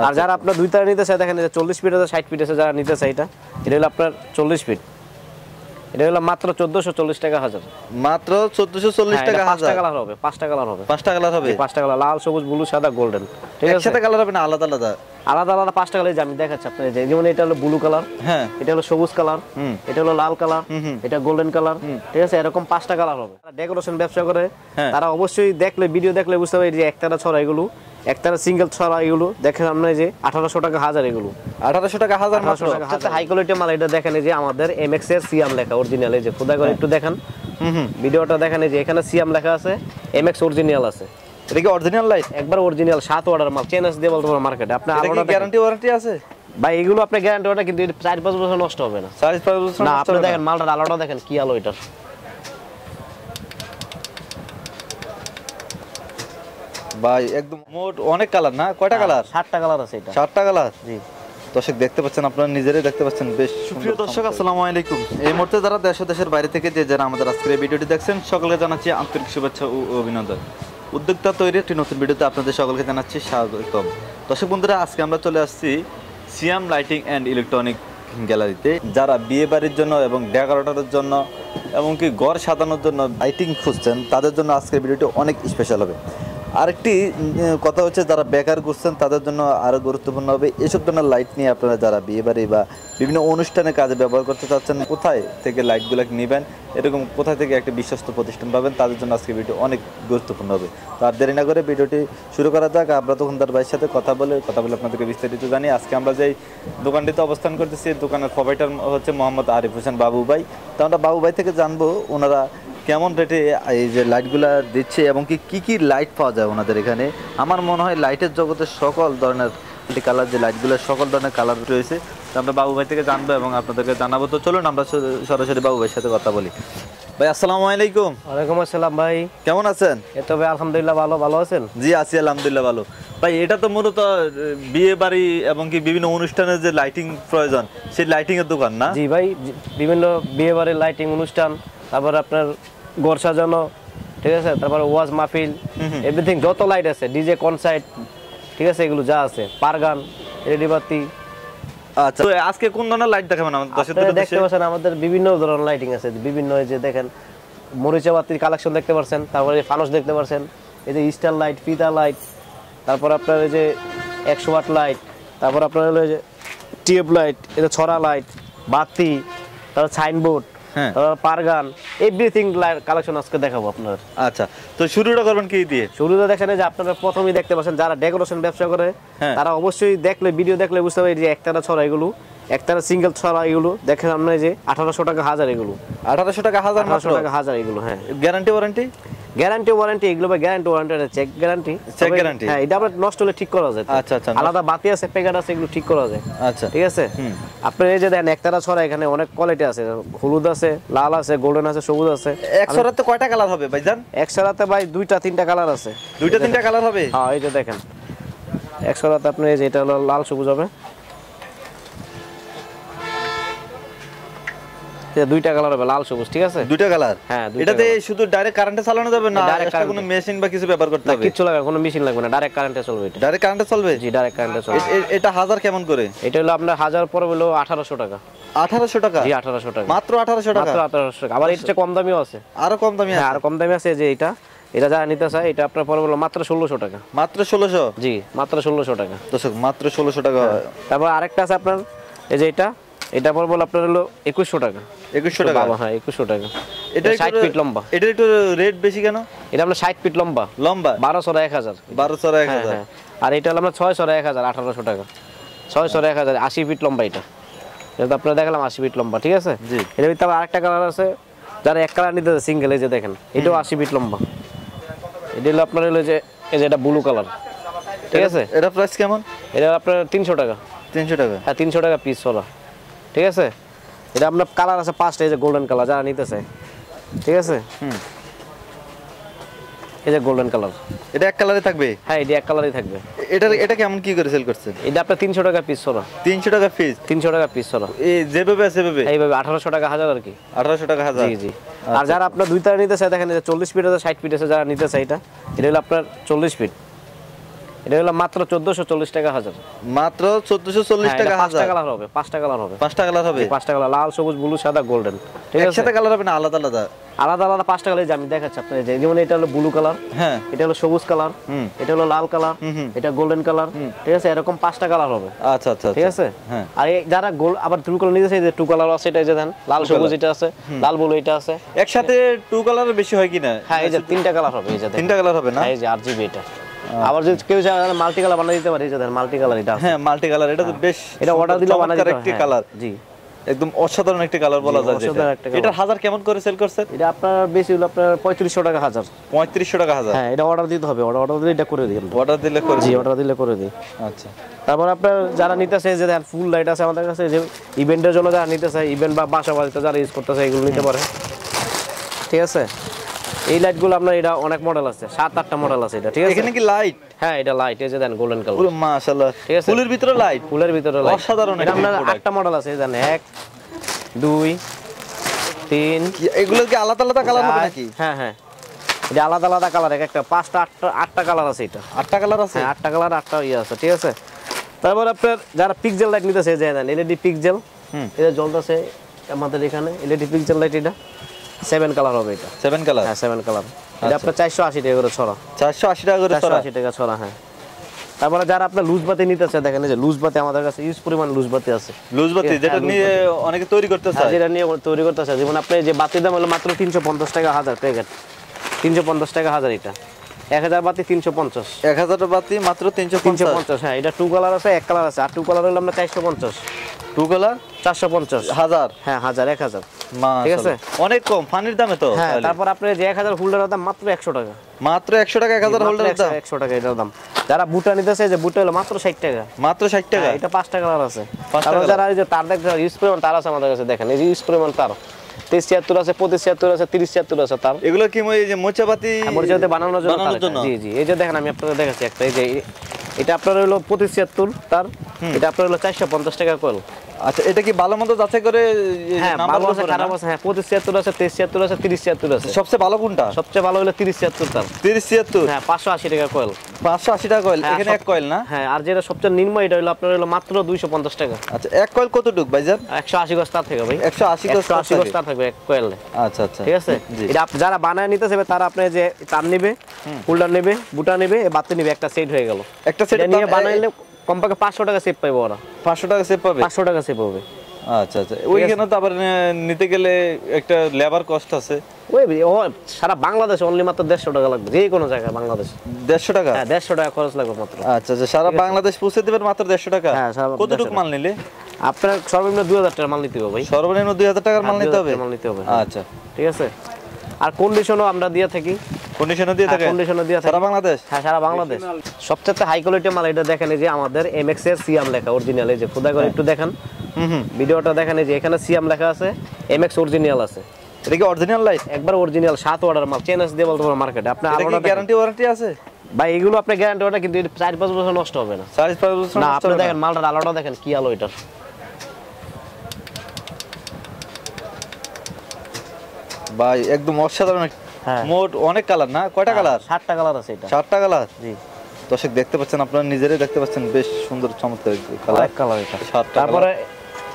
আর যারা আপনার দুই তারা নিতে চায় দেখেন 40 ফিট আছে 60 ফিট আছে যারা নিতে চায় এটা হলো আপনার 40 ফিট। এটা হলো মাত্র 1440 টাকা হাজার। মাত্র 1440 টাকা হাজার। পাঁচটা কালার হবে, পাঁচটা কালার হবে। পাঁচটা কালার হবে? পাঁচটা কালার, লাল, সবুজ, ব্লু, সাদা, গোল্ডেন। ঠিক আছে, একসাথে কালার হবে না আলাদা আলাদা? আলাদা আলাদা পাঁচটা কালার আমি দেখাচ্ছি আপনাদের। যেমন এটা হলো ব্লু কালার, হ্যাঁ, এটা হলো সবুজ কালার, এটা হলো লাল কালার, এটা গোল্ডেন কালার। ঠিক আছে, এরকম পাঁচটা কালার হবে। ডেকোরেশন ব্যবসা করে তারা অবশ্যই দেখলে, ভিডিও দেখলে বুঝতে পারবে যে একটানা ছড়া এগুলো, একটানা সিঙ্গেল ছড়া এগুলো দেখেন আপনি যে 1800 টাকা হাজার। এগুলো 1800 টাকা হাজার মাত্র। হাই কোয়ালিটি মাল। এটা দেখেন যে আমাদের এমএক্স এর সিয়াম লেখা অরিজিনাল। এই যে খোদা করে একটু দেখেন ভিডিওটা, দেখেন যে এখানে সিয়াম লেখা আছে, এমএক্স অরিজিনাল আছে। এটা কি অরিজিনাল লাইট? একবার অরিজিনাল 7 অর্ডার মাল, চেঞ্জ দিয়ে বলতে পারবো মার্কেটে। আপনি আলাদা গ্যারান্টি ওয়ারেন্টি আছে ভাই? এগুলো আপনি গ্যারান্টি ওটা কিন্তু 4-5 বছর নষ্ট হবে না। 4-5 বছর না, আপনি দেখেন মালটার আলোটা দেখেন কি আলো এটার। ভাই একদম মোট অনেক কালার না? কয়টা কালার? 7টা কালার আছে। এটা 7টা কালার? জি দর্শক দেখতে পাচ্ছেন, আপনারা নিজেরাই দেখতে পাচ্ছেন। বেশ সুপ্রিয় দর্শক, আসসালামু আলাইকুম। এই মুহূর্তে যারা দেশ ও দেশের বাইরে থেকে যারা আমাদের আজকের এই ভিডিওটি দেখছেন, সকলকে জানাচ্ছি আন্তরিক শুভেচ্ছা ও অভিনন্দন। উদ্যোক্তা তৈরি একটি নতুন ভিডিওতে আপনাদের সকলকে জানাচ্ছি স্বাগতম। দর্শক বন্ধুরা, আজকে আমরা চলে আসছি সিয়াম লাইটিং অ্যান্ড ইলেকট্রনিক গ্যালারিতে। যারা বিয়ে বাড়ির জন্য এবং ডেকোরেটরের জন্য এমনকি ঘর সাজানোর জন্য লাইটিং খুঁজছেন, তাদের জন্য আজকের ভিডিওটি অনেক স্পেশাল হবে। আরেকটি কথা হচ্ছে, যারা বেকার করছেন তাদের জন্য আরও গুরুত্বপূর্ণ হবে। এসব ধরনের লাইট নিয়ে আপনারা যারা বিয়েবাড়ি বা বিভিন্ন অনুষ্ঠানে কাজে ব্যবহার করতে চাচ্ছেন, কোথায় থেকে লাইটগুলো নেবেন, এরকম কোথায় থেকে একটা বিশ্বস্ত প্রতিষ্ঠান পাবেন, তাদের জন্য আজকে ভিডিও অনেক গুরুত্বপূর্ণ হবে। তো আর দেরি না করে ভিডিওটি শুরু করা যাক। আমরা দোকানদার ভাইয়ের সাথে কথা বলে আপনাদেরকে বিস্তারিত জানি। আজকে আমরা যেই দোকানটিতে অবস্থান করতেছি, দোকানের প্রোভাইডার হচ্ছে মোহাম্মদ আরিফ হোসেন বাবু ভাই। তো আমরা বাবু ভাই থেকে জানবো ওনারা কেমন রেটে এই যে লাইটগুলা দিচ্ছে এবং কি কি লাইট পাওয়া যায় ওনাদের এখানে। আমার মনে হয় লাইটের জগতে সকল ধরনের কালার, যে লাইটগুলো সকল ধরনের কালার রয়েছে, তো আমরা বাবু ভাই থেকে জানবো এবং আপনাদেরকে জানাবো। তো চলুন আমরা সরাসরি বাবু ভাইয়ের সাথে কথা বলি। ভাই আসসালামু আলাইকুম। ওয়ালাইকুম আসসালাম ভাই, কেমন আছেন? এই তো ভাই আলহামদুলিল্লাহ ভালো। ভালো আছেন? জি আছি আলহামদুলিল্লাহ ভালো। ভাই এটা তো মূলত বিয়ে বাড়ি এবং কি বিভিন্ন অনুষ্ঠানের যে লাইটিং প্রয়োজন, সেই লাইটিং এর দোকান না? জি ভাই, বিভিন্ন বিয়ে বাড়ির লাইটিং অনুষ্ঠান, তারপর আপনার ঘর সাজানো, ঠিক আছে, তারপর ওয়াজ মাহফিল, এভরিথিং যত লাইট আছে, ডিজে কনসার্ট, ঠিক আছে, এগুলো যা আছে, পারগান, রেডি বাতি। আচ্ছা, তো আজকে কোন ধরনের লাইট দেখাবেন আমাদের দর্শকদের? দেখতে পাচ্ছেন আমাদের বিভিন্ন ধরনের লাইটিং আছে। বিভিন্ন এই যে দেখেন মরিচা বাতির কালেকশন দেখতে পাচ্ছেন, তারপরে ফানুস দেখতে পাচ্ছেন, এই যে স্টার লাইট, ফিতা লাইট, তারপর আপনার এই যে 100 ওয়াট লাইট, তারপর আপনার হলো এই যে টিউব লাইট, এটা ছড়া লাইট, বাতি, তারপর সাইনবোর্ড, পারগান, এভরিথিং কালেকশন আজকে দেখাবো আপনার। আচ্ছা, তো শুরুটা করবেন কি দিয়ে? শুরুটা দেখেন যে আপনারা প্রথমেই দেখতে পাচ্ছেন যারা ডেকোরেশন ব্যবসা করে তারা অবশ্যই দেখলে, ভিডিও দেখলে বুঝতে পারবে যে একটানা ছড়া এগুলো, একটানা সিঙ্গেল ছড়া এগুলো দেখেন আপনি যে 1800 টাকা হাজার। এগুলো 1800 টাকা হাজার, 1800 টাকা হাজার এগুলো। হ্যাঁ, গ্যারান্টি ওয়ারেন্টি? গ্যারান্টি ওয়ারেন্টি এগুলো ভাই, guarantee warranty check guarantee, check guarantee. হ্যাঁ, এটা আপনার নষ্ট হলে ঠিক করা যায়। আচ্ছা আচ্ছা, আলাদা বাতি আছে, প্যাকেট আছে, এগুলো ঠিক করা যায়। আচ্ছা, ঠিক আছে। আপনার এই যে দেখেন একটানা ছড়া, এখানে অনেক কোয়ালিটি আছে, হলুদ আছে, লাল আছে, গোল্ডেন আছে, সবুজ আছে। এক ছড়াতে কয়টা কালার হবে ভাইজান? এক ছড়াতে ভাই 2-3টা কালার আছে। 2-3টা কালার হবে? হ্যাঁ, এই যে দেখেন এক ছড়াতে আপনি এই যে এটা হলো লাল সবুজ হবে, 2টা কালার হবে, লাল সবুজ। ঠিক আছে, 2টা কালার। হ্যাঁ, এটাতে শুধু ডাইরেক্ট কারেন্টে চালানো যাবে না? এক্সট্রা কোনো মেশিন বা কিছু ব্যবহার করতে হবে? কিছু লাগবে, কোনো মেশিন লাগবে না, ডাইরেক্ট কারেন্টে চলবে। এটা ডাইরেক্ট কারেন্টে চলবে? জি, ডাইরেক্ট কারেন্টে চলবে। এটা হাজার কেমন করে? এটা হলো আপনার 1000 পরে হলো 1800 টাকা। 1800 টাকা? জি, 1800 টাকা, মাত্র 1800 টাকা? মাত্র 1800 টাকা। আবার এটা কম দামিও আছে, আরো কম দামি আছে? আরো কম দামি আছে। যে এটা যারা নিতে চায়, এটা আপনার পরে হলো মাত্র 1600 টাকা। মাত্র 1600? জি, মাত্র 1600 টাকা। দর্শক মাত্র 1600 টাকা। তারপর আরেকটা আছে আপনার এই যে এটা পরে বলে আপনার হলো 2100 টাকা। 2100 টাকা? হ্যাঁ, 2100 টাকা। এটা 60 ফিট লম্বা। এটা একটু রেট বেশি কেন? এটা আপনার 60 ফিট লম্বা। 1200 1000। আর এটা হলো আপনার 600 1000, 1800 টাকা। 600 1000, 80 ফিট লম্বা। এটা আপনারা দেখালাম 80 ফিট লম্বা। ঠিক আছে। এর ভিতরে আরেকটা কালার আছে, যারা এক কালার নিতে সিঙ্গেল, এই যে দেখেন এটাও 80 ফিট লম্বা। এটা হলো আপনার হলো যে এই যে এটা ব্লু কালার। ঠিক আছে। এটা প্রাইস কেমন? এটা আপনার 300 টাকা। 300 টাকা? হ্যাঁ, 300 টাকা পিস হলো। ঠিক আছে। এটা আপনার কালার আছে 5টা, এই যে গোল্ডেন কালার যারা নিতে চায়। ঠিক আছে। এই যে গোল্ডেন কালার, এটা এক কালারে থাকবে? হ্যাঁ, এটা এক কালারই থাকবে। এটা কেমন কি করে সেল করছেন? এটা আপনার 300 টাকা পিস হলো। 300 টাকা পিস? 300 টাকা পিস হলো। এই যেভাবে আছে সেভাবে? এইভাবে 1800 টাকা হাজার আর কি। 1800 টাকা হাজার? জি জি। আর যারা আপনার দুই তারা নিতে চায় দেখেন 40 ফিট আছে, 60 ফিট আছে যারা নিতে চায়, এটা হলো আপনার 40 ফিট। এটা হলো মাত্র 1440 টাকা হাজার। মাত্র 1440 টাকা হাজার। 5টা কালার হবে, 5টা কালার হবে। 5টা কালার হবে? 5টা কালার, লাল, সবুজ, ব্লু, সাদা, গোল্ডেন। ঠিক আছে, একসাথে কালার হবে না আলাদা আলাদা? আলাদা আলাদা 5টা কালার আমি দেখাচ্ছি আপনাদের। যেমন এটা হলো ব্লু কালার, হ্যাঁ, এটা হলো সবুজ কালার, এটা হলো লাল কালার, এটা গোল্ডেন কালার। ঠিক আছে, এরকম 5টা কালার হবে। আচ্ছা আচ্ছা, ঠিক আছে। হ্যাঁ, আর যারা গোল্ড আবার টু কালার নিতেছে, যে টু কালার আছে, এটা যে দেন লাল সবুজ এটা আছে, লাল ব্লু এটা আছে। একসাথে টু কালারের বেশি হয় কিনা? হ্যাঁ, এই যে 3টা কালার হবে, এই যে 3টা কালার হবে না? এই যে RGB এটা। আবার যদি কেউ চায় মাল্টি কালার বানিয়ে দিতে পারে, এই যে দেন মাল্টি কালার এটা আছে। হ্যাঁ, মাল্টি কালার, এটা তো বেশ, এটা অর্ডার দিলে বানিয়ে দিতে একটি পারে। কালার, জি, একদম অসাধারণ একটি কালার বলা যায়। এটা হাজার কেমন করে সেল করছেন? এটা আপনার বেশি হলো আপনার 3500 টাকা হাজার। 3500 টাকা হাজার? হ্যাঁ, এটা অর্ডার দিতে হবে, অর্ডার দিলে এটা করে দিই আমরা। অর্ডার দিলে করে? জি, অর্ডার দিলে করে দিই। আচ্ছা। তারপর আপনার যারা নিতেছে, যে দেন ফুল লাইট আছে আমাদের কাছে, যে ইভেন্টের জন্য যারা নিতেছে, ইভেন্ট বা বাসা বাড়িতে যারা ইউজ করতেছে, এগুলো নিতে পারে। ঠিক আছে, এই লাইটগুলো আপনার এটা অনেক মডেল আছে, 7-8টা মডেল আছে এটা। ঠিক আছে, এখানে কি লাইট? হ্যাঁ, এটা লাইট, এই যে দেন গোল্ডেন কালার। পুরো মাশাআল্লাহ, ঠিক আছে, ফুলের ভিতরে লাইট? ফুলের ভিতরে লাইট, অসাধারণ। এটা আপনার 8টা মডেল আছে, জানেন 1 2 3। এগুলো কি আলাদা আলাদা কালার হবে নাকি? হ্যাঁ হ্যাঁ, এটা আলাদা আলাদা কালার, একটা 5টা 8টা কালার আছে। এটা 8টা কালার আছে? হ্যাঁ, 8টা কালার, 8টা ইয়ে আছে। ঠিক আছে, তারপর আপনার যারা পিক্সেল লাইট নিতেছে, যে দেন এলইডি পিক্সেল, এটা জ্বলতেছে আমাদের এখানে এলইডি পিক্সেল লাইট। এটা 7 কালার হবে, এটা 7 কালার। হ্যাঁ, 7 কালার। এটা আপনার 480 টাকা করে ছড়া। 480 টাকা করে ছড়া? 480 টাকা ছড়া, হ্যাঁ। তারপরে যারা আপনার লুজ বাতি নিতেছে, দেখেন এই যে লুজ বাতি আমাদের কাছে ইউজ পরিমাণ লুজ বাতি আছে। লুজ বাতি যেটা নিয়ে অনেকে তৈরি করতে চায়? যেটা নিয়ে তৈরি করতে চায়, যেমন আপনি যে বাতির দাম হলো মাত্র 350 টাকা হাজার প্যাকেট। 350 টাকা হাজার। এটা 1000 বাতি 350। 1000 বাতি মাত্র 350? হ্যাঁ, এটা 2 কালার আছে, 1 কালার আছে। আর 2 কালার হলো আমরা 450। 2 কালার 450 হাজার? হ্যাঁ, 1000। ঠিক আছে, মাশাআল্লাহ, অনেক কম ফানির দামে তো। হ্যাঁ, তারপর আপনি যে 1000 হোল্ডারের দাম মাত্র 100 টাকা। মাত্র 100 টাকা 1000 হোল্ডারের দাম? 100 টাকা এটার দাম। যারা বুটা নিতেছে, যে বুটা হলো মাত্র 60 টাকা। মাত্র 60 টাকা? এটা 5টা কালার আছে। তারপর যারা এই যে তার দেখতে ইউজ পরিমাণ তার আছে আমাদের কাছে, দেখেন এই যে ইউজ পরিমাণ তার 2376 আছে, 2576 আছে, 3076 আছে তার। এগুলো কি এই যে মোচাবাতি? মোচাবাতি বানানোর জন্য। জি জি, এই যে দেখেন আমি আপনাদের দেখাচ্ছি একটা, এই যে এটা আপনার হলো 2576 তার, এটা আপনার হলো 450 টাকা কয়েল। আচ্ছা, এটা কি ভালো মতো যাচাই করে হ্যাঁ, ভালো আছে, খারাপ আছে। হ্যাঁ, 2576 আছে, 2376 আছে, 3076 আছে। সবচেয়ে ভালো কোনটা? সবচেয়ে ভালো হলো 3076 তার। 3076? হ্যাঁ, 580 টাকা কয়েল। 580 টাকা কয়েল? এখানে এক কয়েল না? হ্যাঁ, আর যেটা সবচেয়ে নিম্ন এটা হলো আপনার হলো মাত্র 250 টাকা। আচ্ছা, এক কয়েল কতটুক ভাইজান? 180 গজ তার থেকে ভাই। 180 গজ তার থাকবে এক কয়েলে। আচ্ছা আচ্ছা, ঠিক আছে। এটা যারা বানায় নিতে চাইবে তারা আপনি যে তার নেবে, হোল্ডার নেবে, বুটা নেবে, বাতি নেবে, একটা সেট হয়ে গেল। একটা সেট নিয়ে বানাইলে কমপক্ষে 500 টাকা সেভ পাইবো ওরা। 500 টাকা সেভ পাবে? 500 টাকা সেভ হবে। আচ্ছা আচ্ছা, ওইখানে তো আবার নিতে গেলে একটা লেবার কস্ট আছে। ওই সারা বাংলাদেশে অনলি মাত্র 150 টাকা লাগবে, যে কোনো জায়গায় বাংলাদেশ। 150 টাকা? হ্যাঁ, 150 টাকা খরচ লাগবে মাত্র। আচ্ছা আচ্ছা, সারা বাংলাদেশ পৌঁছে দেবেন মাত্র 150 টাকা? হ্যাঁ, কতটুকু মাল নিলে? আপনার সর্বনিম্ন 2000 টাকার মাল নিতে হবে ভাই। সর্বনিম্ন 2000 টাকার মাল নিতে হবে? আচ্ছা, ঠিক আছে। আর কন্ডিশনও আমরা দিয়ে থাকি। কন্ডিশনও দিয়ে থাকে? কন্ডিশনও দিয়ে থাকি সারা বাংলাদেশ? হ্যাঁ, সারা বাংলাদেশ। সবচেয়ে হাই কোয়ালিটি মাল এটা দেখেন, এই যে আমাদের MX এর সিয়াম লেখা অরিজিনাল। এই যে খোদা করে একটু দেখেন, ভিডিওটা দেখেন, এই যে এখানে সিয়াম লেখা আছে, MX অরিজিনাল আছে। এটা কি অরিজিনাল লাইট? একবার অরিজিনাল 7 অর্ডার মাল, চেঞ্জ দিয়ে বলতে পারবো মার্কেটে। আপনি আর কি গ্যারান্টি ওয়ারেন্টি আছে ভাই? এগুলো আপনি গ্যারান্টি ওটা, কিন্তু 4-5 বছর নষ্ট হবে না। 4-5 বছর না, নষ্ট আপনি হবে না? দেখেন মালটার আলোটা দেখেন, কি আলো এটার। ভাই একদম অসাধারণ। হ্যাঁ, মোট অনেক কালার না? কয়টা কালার? 7টা কালার আছে এটা। 7টা কালার? জি, দর্শক দেখতে পাচ্ছেন, আপনারা নিজেরাই দেখতে পাচ্ছেন, বেশ সুন্দর চমৎকার কালার। কালার এটা। 7টা। তারপরে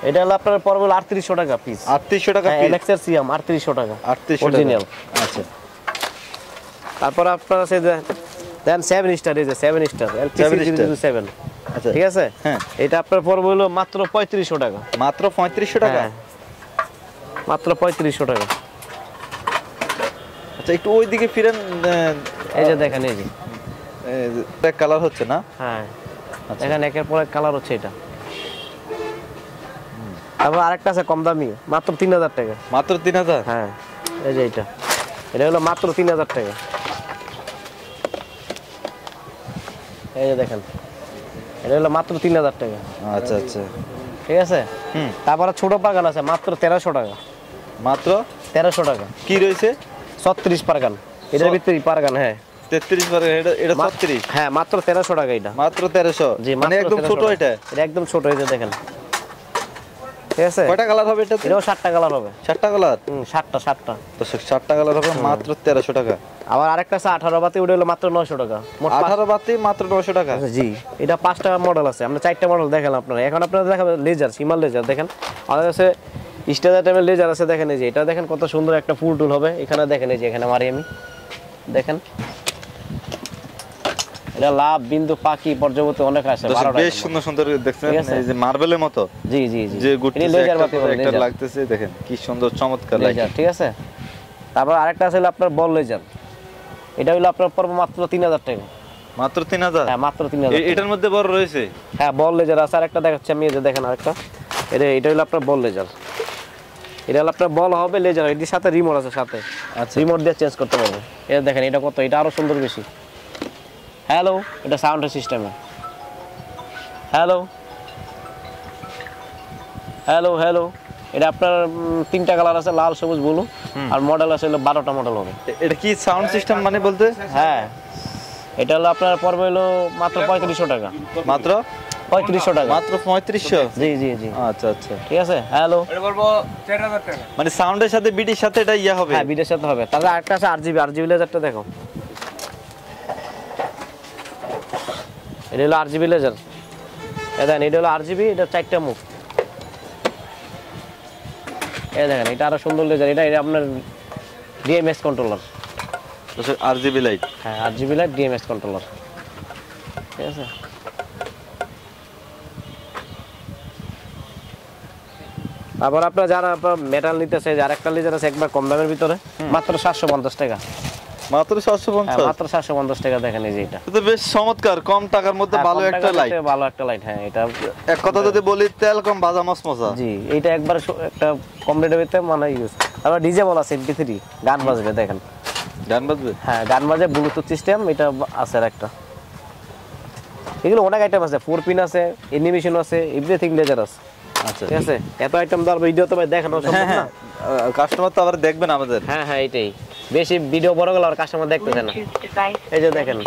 এটা হলো আপনার পড়বে 3800 টাকা পিস। 3800 টাকা পিস? MX এর সিয়াম 3800 টাকা 3800 অরিজিনাল। আচ্ছা, তারপর আপনার আছে দেন 7 স্টার, এই যে 7 স্টার LPC 7। আচ্ছা, ঠিক আছে। হ্যাঁ, এটা আপনার পড়বে হলো মাত্র 3500 টাকা। মাত্র 3500 টাকা? হ্যাঁ, মাত্র 3500 টাকা। আচ্ছা, একটু ওইদিকে ফিরেন। এই যে দেখেন, এই যে এক কালার হচ্ছে না? হ্যাঁ, আচ্ছা, এখানে একের পর এক কালার হচ্ছে এটা। তারপর আরেকটা আছে কম দামি, মাত্র 3000 টাকা। মাত্র 3000? হ্যাঁ, এই যে এটা হলো মাত্র 3000 টাকা। এই যে দেখেন, এটা হলো মাত্র 3000 টাকা। আচ্ছা আচ্ছা, ঠিক আছে। তারপরে ছোট পারগান আছে মাত্র 1300 টাকা। মাত্র 1300 টাকা। কি রয়েছে? 36 পারগান, এটার ভিতরে পারগান। হ্যাঁ, 33 পারগান। এটা 36? হ্যাঁ, মাত্র 1300 টাকা এটা। মাত্র 1300? জি, মানে একদম ছোট? এটা একদম ছোট। এই যে দেখেন ঠিক আছে কয়টা কালার হবে এটাতে? এটাও 7টা কালার হবে। 7টা কালার? 7টা। তো 7টা কালার হবে মাত্র 1300 টাকা। আবার আরেকটা আছে 18 বাতি, ওটা হলো মাত্র 900 টাকা। মোট 18 বাতি মাত্র 900 টাকা। জি, এটা 5টা মডেল আছে, আমরা 4টা মডেল দেখালাম আপনারা। এখন আপনারা দেখাবেন লেজার, সিমার লেজার। দেখেন আমাদের কাছে স্টাইলার টাইপের লেজার আছে। দেখেন এই যে এটা দেখেন কত সুন্দর একটা ফুল টুল হবে। এখানে দেখেন এই যে এখানে মারি আমি, দেখেন এটা লাভ বিন্দু পাখি পর্যবর্তী অনেক আছে। বেশ সুন্দর সুন্দর দেখছেন, এই যে মার্বেলের মতো। জি জি জি, যে গুটি লেজার বাতি বলে, একটা লাগতেছে, দেখেন কি সুন্দর চমৎকার লেজার। ঠিক আছে, তারপর আরেকটা আছে আপনার বল লেজার। এটা হলো আপনার পড়বে মাত্র 3000 টাকা। মাত্র 3000? হ্যাঁ মাত্র 3000। এটার মধ্যে বড় রয়েছে? হ্যাঁ বল লেজার আছে। আরেকটা দেখাচ্ছি আমি, এই যে দেখেন আরেকটা, এটা হলো আপনার বল লেজার। এটা হলো আপনার বল হবে লেজার, এর সাথে রিমোট আছে সাথে। আচ্ছা, রিমোট দিয়ে চেঞ্জ করতে পারবে। এটা দেখেন এটা কত, এটা আরো সুন্দর বেশি। হ্যালো, এটা সাউন্ডের সিস্টেমে। হ্যালো হ্যালো হ্যালো, এটা আপনার 3টা কালার আছে, লাল সবুজ ব্লু। আর মডেল আছে হলো 12টা মডেল হবে। এটা কি সাউন্ড সিস্টেম মানে বলতে? হ্যাঁ, এটা হলো আপনার পড়বে হলো মাত্র 3500 টাকা। মাত্র 3500 টাকা? মাত্র 3500? জি জি জি। আচ্ছা আচ্ছা, ঠিক আছে। হ্যালো, এটা বলবো 4000 টাকা। মানে সাউন্ডের সাথে বিটির সাথে এটা ইয়া হবে? হ্যাঁ বিটের সাথে হবে। তারপরে আরেকটা আছে আরজিবি লেজারটা দেখো। এটা হলো আরজিবি লেজার। দেখেন এটা হলো আরজিবি, এটা 4টা মুখ। এই দেখেন এটা আরো সুন্দর লেজার। এটা আপনার ডিএমএস কন্ট্রোলার। RGB light? হ্যাঁ আরজিবি লাইট, ডিএমএস কন্ট্রোলার। ঠিক আছে, তারপর আপনার যারা মেটাল নিতে চাই, যার একটা লেজার আছে একবার কম দামের ভিতরে, মাত্র 750 টাকা। মাত্র 750? মাত্র 750 টাকা। দেখেন এই যে এটা তো বেশ চমৎকার, কম টাকার মধ্যে ভালো একটা লাইট। ভালো একটা লাইট। হ্যাঁ এটা এক কথা যদি বলি, তেল কম ভাজা মসমসা। জি, এটা একবার একটা কম রেটের ভিতরে মানে ইউজ। তারপর ডিজে বল আছে MP3, গান বাজবে। দেখেন গান বাজবে? হ্যাঁ গান বাজে, ব্লুটুথ সিস্টেম এটা আছে একটা। এগুলো অনেক আইটেম আছে, 4 পিন আছে, অ্যানিমেশন আছে, এভরিথিং লেজার আছে। আচ্ছা ঠিক আছে, এত আইটেম তো আর ভিডিও তো ভাই দেখানো সম্ভব না। কাস্টমার তো আবার দেখবেন আমাদের। হ্যাঁ হ্যাঁ, এটাই বেশি ভিডিও বড় গেল আর কাস্টমার দেখতেছে না। এই যে দেখেন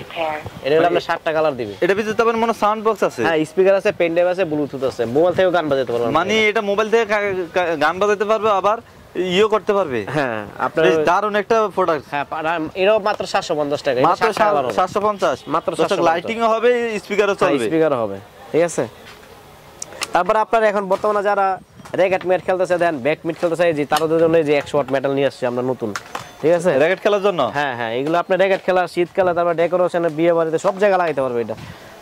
এটা হলো আপনার 7টা কালার দিবে। এটা ভিতরে তো মনে সাউন্ড বক্স আছে? হ্যাঁ স্পিকার আছে, পেন ড্রাইভ আছে, ব্লুটুথ আছে, মোবাইল থেকেও গান বাজাতে পারবেন। মানে এটা মোবাইল থেকে গান বাজাতে পারবে, আবার ইও করতে পারবে। হ্যাঁ আপনার দারুণ একটা প্রোডাক্ট। হ্যাঁ এটাও মাত্র 750 টাকা। মাত্র 750? মাত্র 750। লাইটিং হবে, স্পিকারও চলবে? স্পিকার হবে। ঠিক আছে, তারপর আপনার এখন বর্তমানে যারা র্যাকেট ম্যাট খেলতেছে, দেন ব্যাক মিট খেলতেছে, যে তাদের জন্য যে 100 ওয়াট মেটাল নিয়ে আসছে আমরা নতুন। ঠিক আছে, র্যাকেট খেলার জন্য? হ্যাঁ হ্যাঁ, এগুলো আপনি র্যাকেট খেলা, শীতকালে, তারপর ডেকোরেশনে, বিয়ে বাড়িতে সব জায়গায় লাগাইতে পারবে। এটা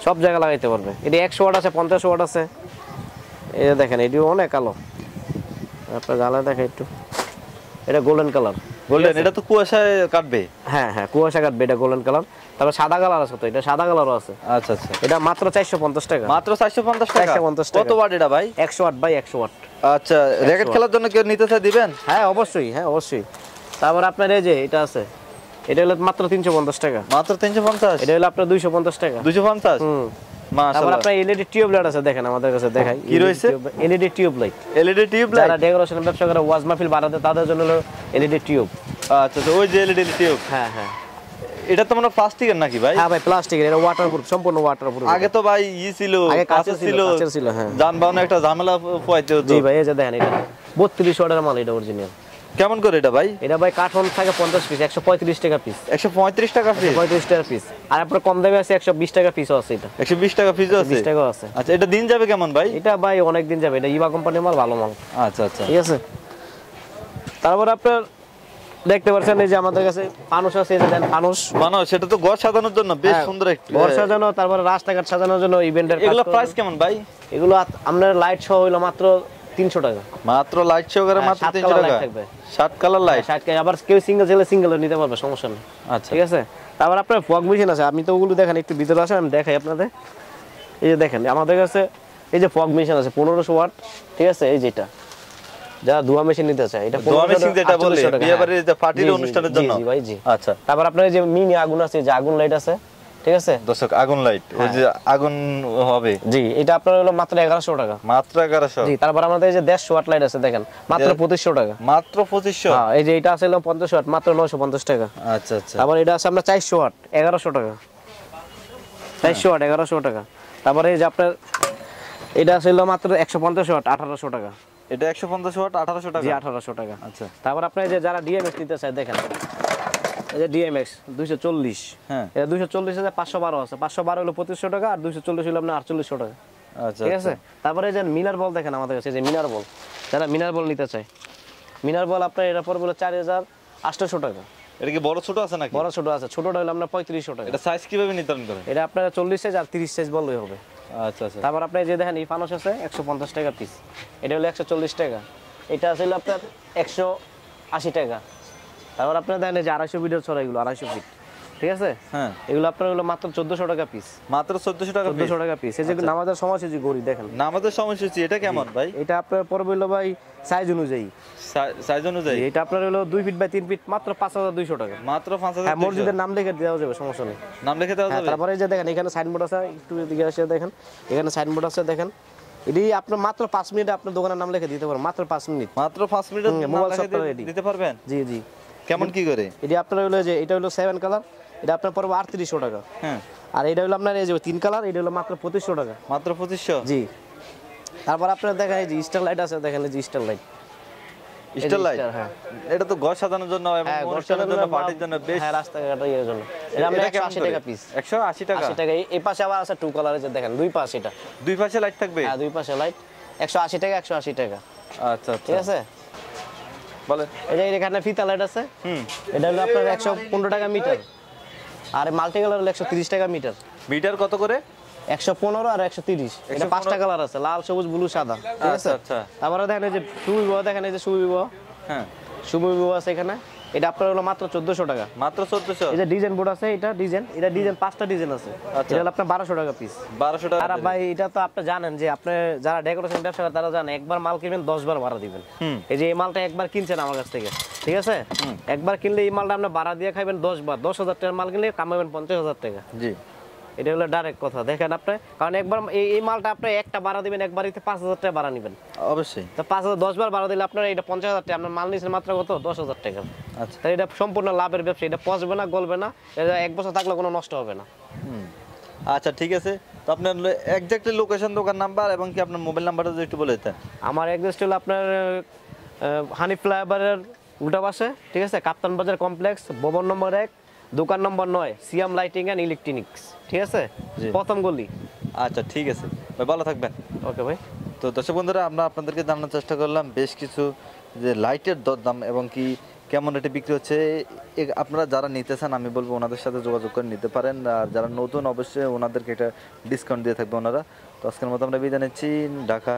সব জায়গায় লাগাইতে পারবে। এটা 100 ওয়াট আছে, 50 ওয়াট আছে। এই যে দেখেন এটিও অনেক কালো। আপনার জ্বালা দেখে একটু, এটা গোল্ডেন কালার। গোল্ডেন? এটা তো কুয়াশায় কাটবে? হ্যাঁ হ্যাঁ, কুয়াশা কাটবে, এটা গোল্ডেন কালার। তারপর সাদা কালার আছে, তো এটা সাদা কালারও আছে। আচ্ছা আচ্ছা, এটা মাত্র 450 টাকা। মাত্র 450 টাকা? 450 টাকা। কত ওয়াট এটা ভাই? 100 ওয়াট বাই 100 ওয়াট। আচ্ছা, র্যাকেট খেলার জন্য কেউ নিতে চাই দিবেন? হ্যাঁ অবশ্যই, হ্যাঁ অবশ্যই। তারপর আপনার এই যে এটা আছে, এটা হলো মাত্র 350 টাকা। মাত্র 350? এটা হলো আপনার 250 টাকা। 250? হুম। তারপর মাশাআল্লাহ। আপনার এলইডি টিউব লাইট আছে, দেখেন আমাদের কাছে দেখাই। কি রয়েছে? LED tube light. LED tube light? যারা ডেকোরেশন ব্যবসা করে, ওয়াজ মাহফিল বানাতে, তাদের জন্য হলো এলইডি টিউব। আচ্ছা আচ্ছা, ওই যে এলইডি টিউব। হ্যাঁ হ্যাঁ। এটা তো মানে প্লাস্টিকের নাকি ভাই? হ্যাঁ ভাই প্লাস্টিকের, এটা ওয়াটারপ্রুফ, সম্পূর্ণ ওয়াটারপ্রুফ। আগে তো ভাই ছিল, আগে কাঁচের কাঁচের ছিল। হ্যাঁ, যানবাহনে একটা ঝামেলা পোয়াইতে হতো। জি ভাই, এই যে দেখেন এটা 32 ওয়াটের মাল, এটা অরিজিনাল। কেমন করে এটা ভাই? এটা ভাই কার্টন থাকে 50 পিস, 135 টাকা পিস। 135 টাকা পিস? 35 টাকা পিস। আর আপনার কম দামে আছে 120 টাকা পিসও আছে। এটা 120 টাকা পিসও আছে? 20 টাকাও আছে। আচ্ছা, এটা দিন যাবে কেমন ভাই? এটা ভাই অনেক দিন যাবে, এটা ইভা কোম্পানির মাল, ভালো মাল। আচ্ছা আচ্ছা, ঠিক আছে। তারপর আপনার দেখতে পাচ্ছেন এই যে আমাদের কাছে ফানুস আছে, এই যে দেন ফানুস। মানে সেটা তো ঘর সাজানোর জন্য বেশ সুন্দর একটা। ঘর সাজানো, তারপর রাস্তাঘাট সাজানোর জন্য, ইভেন্টের। এগুলো প্রাইস কেমন ভাই? এগুলো আপনার লাইট সহ হইলো মাত্র 300 টাকা। মাত্র লাইট সহকারে মাত্র 300 টাকা? 7 কালার লাইট? 60 টাকা। আবার কেউ সিঙ্গেল চাইলে সিঙ্গেল নিতে পারবে, সমস্যা নেই। আচ্ছা, ঠিক আছে। তারপর আপনার ফগ মেশিন আছে, আপনি তো ওগুলো দেখেন, একটু ভিতরে আসেন আমি দেখাই আপনাদের। এই যে দেখেন আমাদের কাছে এই যে ফগ মেশিন আছে 1500 ওয়াট। ঠিক আছে, এই যেটা যারা ধোয়া মেশিন নিতে চায়, এটা ধোয়া মেশিন যেটা বলে বিয়ে বাড়ির যে পার্টির অনুষ্ঠানের জন্য। জি ভাই, জি। আচ্ছা, তারপর আপনার এই যে মিনি আগুন আছে, যে আগুন লাইট আছে। ঠিক আছে দর্শক, আগুন লাইট, ওই যে আগুন হবে। জি, এটা আপনার হলো মাত্র 1100 টাকা। মাত্র 1100? জি। তারপর আমাদের এই যে 150 ওয়াট লাইট আছে, দেখেন মাত্র 2500 টাকা। মাত্র 2500? হ্যাঁ, এই যে এটা আছে হলো 50 ওয়াট, মাত্র 950 টাকা। আচ্ছা আচ্ছা। তারপর এটা আছে আপনার 400 ওয়াট, 1100 টাকা। 400 ওয়াট 1100 টাকা। তারপরে এই যে আপনার এটা আছে হলো মাত্র 150 ওয়াট, 1800 টাকা। এটা 150 ওয়াট 1800 টাকা। জি 1800 টাকা। আচ্ছা, তারপর আপনি যে যারা ডিএমএক্স নিতে চায় দেখেন, এই যে ডিএমএক্স 240, হ্যাঁ এটা 240 আছে, 512 আছে, 512 হলো 2500 টাকা, আর 240 হলো আপনার 4800 টাকা। আচ্ছা ঠিক আছে। তারপরে এই যে মিনার বল দেখেন আমাদের কাছে, যে মিনার বল, যারা মিনার বল নিতে চায়, মিনার বল আপনার এটা পড়বে হলো 4800 টাকা। এটা কি বড় ছোট আছে নাকি? বড় ছোট আছে, ছোটটা হলো আপনার 3500 টাকা। এটা সাইজ কিভাবে নির্ধারণ করেন? এটা আপনার 40 সাইজ আর 30 সাইজ বললেই হবে। আচ্ছা আচ্ছা, তারপর আপনি যে দেখেন এই ফানুস আছে 150 টাকা পিস, এটা হলো 140 টাকা। এটা আছে হলো আপনার 180 টাকা। তারপর আপনার দেখেন এই যে 250 ফিটের ছড়া, এগুলো 250 ফিট, ঠিক আছে। হ্যাঁ এগুলো আপনার হলো মাত্র 1400 টাকা পিস। মাত্র 1400 টাকা। 1400 টাকা পিস। এই যে নামাজের সময় যে গড়ি দেখেন, না আমাদের সময়সূচি এটা কেমন ভাই? এটা আপনার পড়বে হলো ভাই সাইজ অনুযায়ী, সাইজ অনুযায়ী এটা আপনার হলো 2 ফিট বাই 3 ফিট, মাত্র 5200 টাকা। মাত্র 5000। হ্যাঁ, মসজিদের নাম লিখে দেওয়া যাবে, সমস্যা নেই। নাম লিখে দেওয়া হ্যাঁ, যাবে। তারপরে এই যে দেখেন এখানে সাইনবোর্ড আছে, একটু এদিকে এসে দেখেন, এখানে সাইনবোর্ড আছে দেখেন। এটি আপনার মাত্র 5 মিনিটে আপনার দোকানের নাম লিখে দিতে পারেন, মাত্র 5 মিনিট। মাত্র 5 মিনিটের মোবাইল সফটওয়্যার রেডি দিতে পারবেন? জি জি। কেমন কি করে? এটি আপনার হলো যে এটা হলো 7 কালার, এটা আপনার পড়বে 3800 টাকা। হ্যাঁ, আর এটা হলো আপনার এই যে 3 কালার, এটা হলো মাত্র 2500 টাকা। মাত্র 2500। জি। তারপর আপনার দেখেন এই যে স্টার লাইট আছে, দেখেন এই যে স্টার লাইট, স্টার লাইট। হ্যাঁ এটা তো ঘর সাজানোর জন্য এবং হ্যাঁ, অনুষ্ঠানের জন্য, পার্টির জন্য বেশ। হ্যাঁ, রাস্তাঘাটে ইয়ের জন্য। এটা আমরা এটা কেমন 180 করে? টাকা পিস। 180 টাকা। 80 টাকা। এই পাশে আবার আছে 2 কালারের, যে দেখেন দুই পাশে, এটা দুই পাশে লাইট থাকবে? হ্যাঁ, দুই পাশে লাইট, 180 টাকা, 180 টাকা। আচ্ছা ঠিক আচ্ছা, আছে। বলেন। এই যে এখানে ফিতা লাইট আছে, হুম, এটা হলো আপনার 115 টাকা মিটার। আর মাল্টি কালার হলো 130 টাকা মিটার। মিটার কত করে? 115 আর 130। এটা 5টা কালার আছে, লাল, সবুজ, ব্লু, সাদা। ঠিক আছে। আচ্ছা আচ্ছা, তারপরে দেখেন এই যে সুবিবো, দেখেন এই যে সুবিবো, হ্যাঁ সুবিবো আছে এখানে, এটা আপনার হলো মাত্র 1400 টাকা। মাত্র 1400। এই যে ডিজাইন বোর্ড আছে, এটা ডিজাইন, 5টা ডিজাইন আছে। আচ্ছা। এটা হলো আপনার 1200 টাকা পিস। 1200 টাকা। আর ভাই এটা তো আপনি জানেন যে আপনি যারা ডেকোরেশন ব্যবসা করে তারা জানেন, একবার মাল কিনবেন 10 বার ভাড়া দিবেন। হুম, এই যে এই মালটা একবার কিনছেন আমার কাছ থেকে, ঠিক আছে, একবার কিনলে এই মালটা আপনি ভাড়া দিয়ে খাইবেন 10 বার। 10,000 টাকার মাল কিনলে কামাবেন 50,000 টাকা। জি। এটা হলো ডাইরেক্ট কথা। দেখেন আপনি, কারণ একবার এই মালটা আপনি একটা ভাড়া দিবেন, একবারইতে 5,000 টাকা ভাড়া নেবেন। অবশ্যই। তো 5,000 10 বার ভাড়া দিলে আপনার এটা 50,000 টাকা, আপনার মাল নিচ্ছেন মাত্র কত? 10,000 টাকা। আচ্ছা, তাই এটা সম্পূর্ণ লাভের ব্যবসা। এটা পচবে না, গলবে না, এটা 1 বছর থাকলে কোনো নষ্ট হবে না। হুম, আচ্ছা ঠিক আছে। তো আপনার এক্স্যাক্টলি লোকেশন, দোকান নাম্বার এবং কি আপনার মোবাইল নাম্বারটা যদি একটু বলে দিতেন। আমার অ্যাড্রেস হলো আপনার হানি ফ্লাইওভারের উল্টা পাশে, ঠিক আছে, কাপ্তান বাজার কমপ্লেক্স, ভবন নম্বর 1, দোকান নম্বর 9, সিয়াম লাইটিং অ্যান্ড ইলেকট্রনিক্স, ঠিক আছে, জি। প্রথম গলি। আচ্ছা ঠিক আছে ভাই, ভালো থাকবেন। ওকে ভাই। তো দর্শক বন্ধুরা, আমরা আপনাদেরকে জানানোর চেষ্টা করলাম বেশ কিছু যে লাইটের দরদাম এবং কি কেমন রেটে বিক্রি হচ্ছে। আপনারা যারা নিতে চান আমি বলবো ওনাদের সাথে যোগাযোগ করে নিতে পারেন। আর যারা নতুন অবশ্যই ওনাদেরকে একটা ডিসকাউন্ট দিয়ে থাকবে ওনারা। তো আজকের মতো আমরা বিদায় নিচ্ছি। ঢাকা